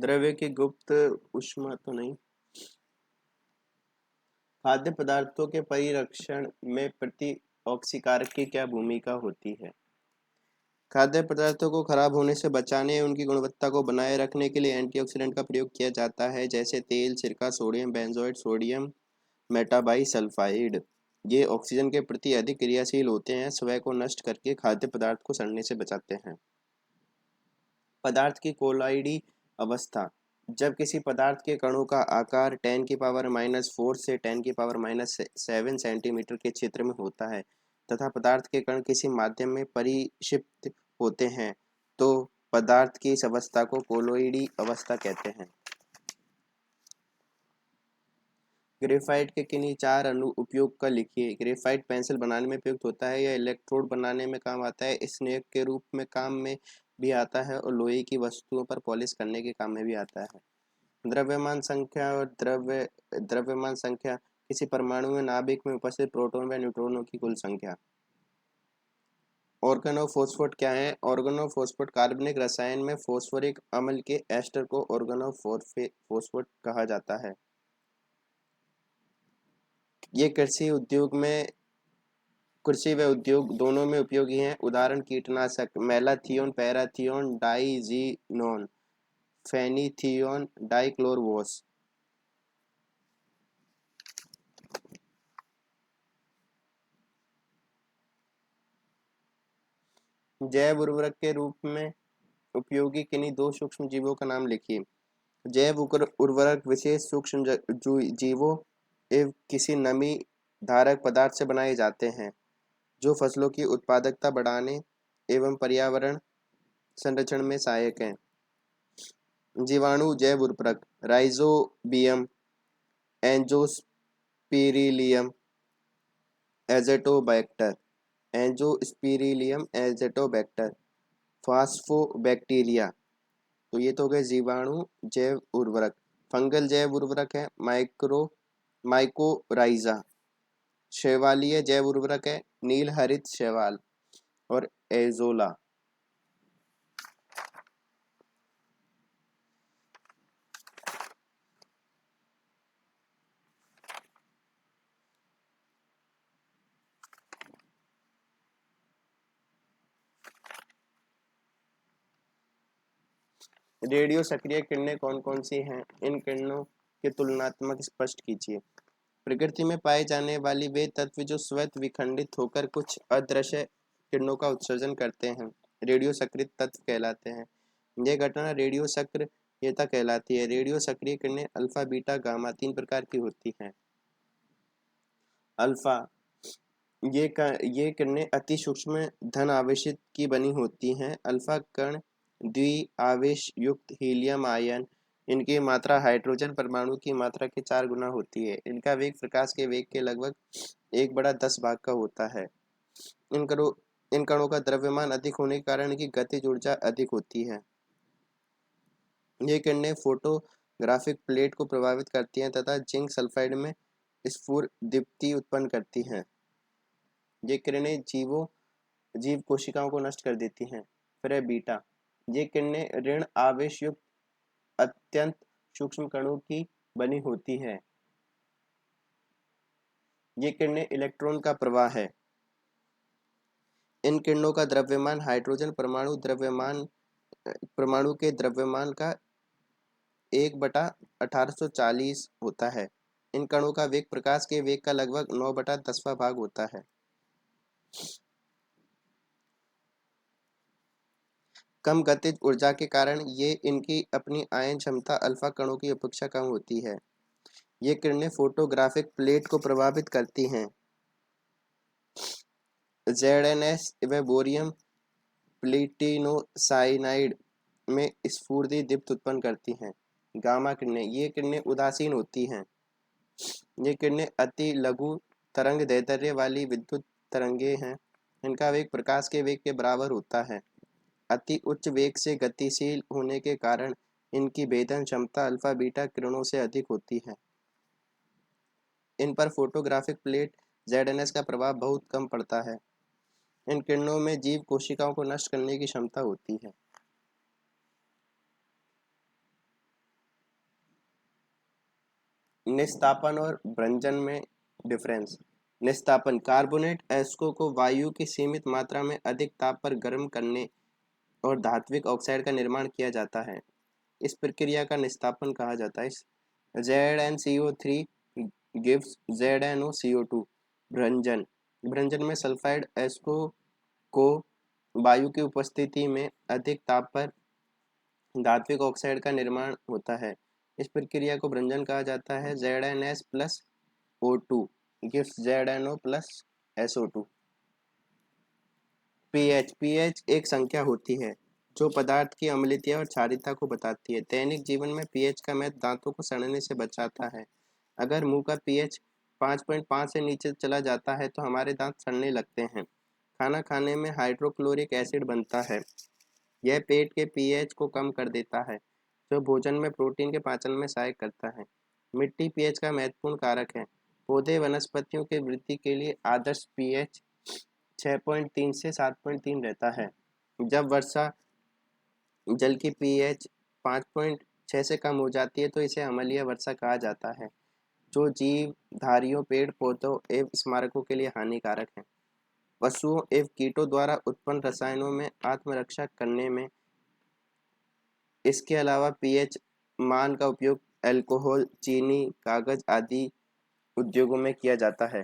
द्रव्य की गुप्त ऊष्मा तो नहीं। खाद्य पदार्थों के परिरक्षण में प्रतिऑक्सीकारक की क्या भूमिका होती है? खाद्य पदार्थों को खराब होने से बचाने या उनकी गुणवत्ता को बनाए रखने के लिए एंटीऑक्सीडेंट का प्रयोग किया जाता है, जैसे तेल, सिरका, सोडियम बेंजोएट, सोडियम मेटाबाइसल्फाइड। ये ऑक्सीजन के प्रति अधिक क्रियाशील होते हैं, स्वयं को नष्ट करके खाद्य पदार्थ को सड़ने से बचाते हैं। पदार्थ की कोलॉइडी अवस्था। जब किसी पदार्थ के कणों का आकार 10⁻⁻⁴ से 10⁻⁷ सेंटीमीटर के क्षेत्र में होता है तथा पदार्थ के कण किसी माध्यम में परिक्षिप्त होते हैं तो पदार्थ की इस अवस्था को कोलॉइडी अवस्था कहते हैं। ग्रेफाइट के किन्हीं चार उपयोग का लिखिए। ग्रेफाइट पेंसिल बनाने में प्रयुक्त होता है, यह इलेक्ट्रोड बनाने में काम आता है, स्नेक के रूप में काम में भी आता है और लोहे की वस्तुओं पर पॉलिश करने के काम में भी आता है। द्रव्यमान संख्या और द्रव्यमान संख्या किसी परमाणु में नाभिक में उपस्थित प्रोटॉन व न्यूट्रॉनों की कुल संख्या। ऑर्गेनोफॉस्फेट क्या है? ऑर्गेनोफॉस्फेट कार्बनिक रसायन में फॉस्फोरिक अम्ल के एस्टर को ऑर्गेनोफॉस्फेट कहा जाता है। ये कृषि व उद्योग दोनों में उपयोगी हैं। उदाहरण कीटनाशक मेलाथियोन, पैराथियोन, डाइजीनोन, फेनिथियोन, डाइक्लोरवॉस। जैव उर्वरक के रूप में उपयोगी किन्हीं दो सूक्ष्म जीवों का नाम लिखिए। जैव उर्वरक विशेष सूक्ष्म जीवों एवं किसी नमी धारक पदार्थ से बनाए जाते हैं जो फसलों की उत्पादकता बढ़ाने एवं पर्यावरण संरक्षण में सहायक हैं। जीवाणु जैव उर्वरक राइजोबियम, एंजियोस्पिरिलियम, एज़ोटोबैक्टर, फास्फोबैक्टीरिया। तो ये तो हो गए जीवाणु जैव उर्वरक। फंगल जैव उर्वरक है माइकोराइजा। शैवालीय जैव उर्वरक है नील हरित शैवाल और एजोला। रेडियो सक्रिय किरणें कौन कौन सी हैं? इन किरणों के तुलनात्मक स्पष्ट कीजिए। प्रकृति में पाए जाने वाली वे तत्व जो स्वतः विखंडित होकर कुछ अदृश्य किरणों का उत्सर्जन करते हैं रेडियो सक्रिय तत्व कहलाते हैं। यह घटना रेडियो सक्रियता कहलाती है। रेडियो सक्रिय किरणें अल्फा, बीटा, गामा 3 प्रकार की होती हैं। अल्फा ये किरणें अति सूक्ष्म धन आवेशित की बनी होती हैं। अल्फा कण द्विआवेश युक्त हीलियम आयन, इनकी मात्रा हाइड्रोजन परमाणु की मात्रा के 4 गुना होती है। इनका वेग प्रकाश के वेग के लगभग 1/10 भाग का होता है। इन कणों का द्रव्यमान अधिक होने के कारण इनकी गतिज ऊर्जा अधिक होती है। ये किरणें फोटोग्राफिक प्लेट को प्रभावित करती हैं तथा जिंक सल्फाइड में स्फुरदीप्ति उत्पन्न करती हैं। ये किरणें जीव कोशिकाओं को नष्ट कर देती हैं। फिर है बीटा। ये किरणें ऋण आवेश युक्त अत्यंत सूक्ष्म कणों की बनी होती है। ये किरणें इलेक्ट्रॉन का प्रवाह है। इन किरणों का द्रव्यमान हाइड्रोजन परमाणु के द्रव्यमान का 1/1840 होता है। इन कणों का वेग प्रकाश के वेग का लगभग 9/10वां भाग होता है। कम गतिज ऊर्जा के कारण ये इनकी अपनी आयन क्षमता अल्फा कणों की अपेक्षा कम होती है। ये किरणें फोटोग्राफिक प्लेट को प्रभावित करती हैं। ZnS व बोरियम प्लेटिनोसाइनाइड में स्फुरदी दीप्त उत्पन्न करती हैं। गामा किरणें ये किरणें उदासीन होती हैं। ये किरणें अति लघु तरंग दैर्ध्य वाली विद्युत तरंगे हैं। इनका वेग प्रकाश के वेग के बराबर होता है। अति उच्च वेग से गतिशील होने के कारण इनकी भेदन क्षमता अल्फा बीटा किरणों से अधिक होती है। इन पर फोटोग्राफिक प्लेट ZnS का प्रभाव बहुत कम पड़ता है। इन किरणों में जीव कोशिकाओं को नष्ट करने की क्षमता होती है। निस्तापन और भ्रंजन में डिफरेंस। निस्तापन, कार्बोनेट एस्को को वायु की सीमित मात्रा में अधिक ताप पर गर्म करने और धात्विक ऑक्साइड का निर्माण किया जाता है। इस प्रक्रिया का निस्तापन कहा जाता है। ZnCO3 gives ZnOCO2। भ्रंजन, भ्रंजन में सल्फाइड एस्को को वायु की उपस्थिति में अधिक ताप पर धात्विक ऑक्साइड का निर्माण होता है। इस प्रक्रिया को भ्रंजन कहा जाता है। ZnS plus O2 gives ZnO plus SO2। PH, pH एक संख्या होती है जो पदार्थ की अम्लता और क्षारीयता को बताती है। दैनिक जीवन में पीएच का महत्व दांतों को सड़ने से बचाता है। अगर मुंह का पीएच 5.5 से नीचे चला जाता है तो हमारे दांत सड़ने लगते हैं। खाना खाने में हाइड्रोक्लोरिक एसिड बनता है। यह पेट के पीएच को कम कर देता है, जो भोजन में प्रोटीन के पाचन में सहायक करता है। मिट्टी पीएच का महत्वपूर्ण कारक है। पौधे वनस्पतियों के वृद्धि के लिए आदर्श पीएच 6.3 से 7.3 रहता है। जब वर्षा जल की पीएच 5.6 से कम हो जाती है तो इसे अम्लीय वर्षा कहा जाता है, जो जीवधारियों, पेड़ पौधों एवं स्मारकों के लिए हानिकारक है। पशुओं एवं कीटों द्वारा उत्पन्न रसायनों में आत्मरक्षा करने में इसके अलावा पीएच मान का उपयोग अल्कोहल, चीनी, कागज आदि उद्योगों में किया जाता है।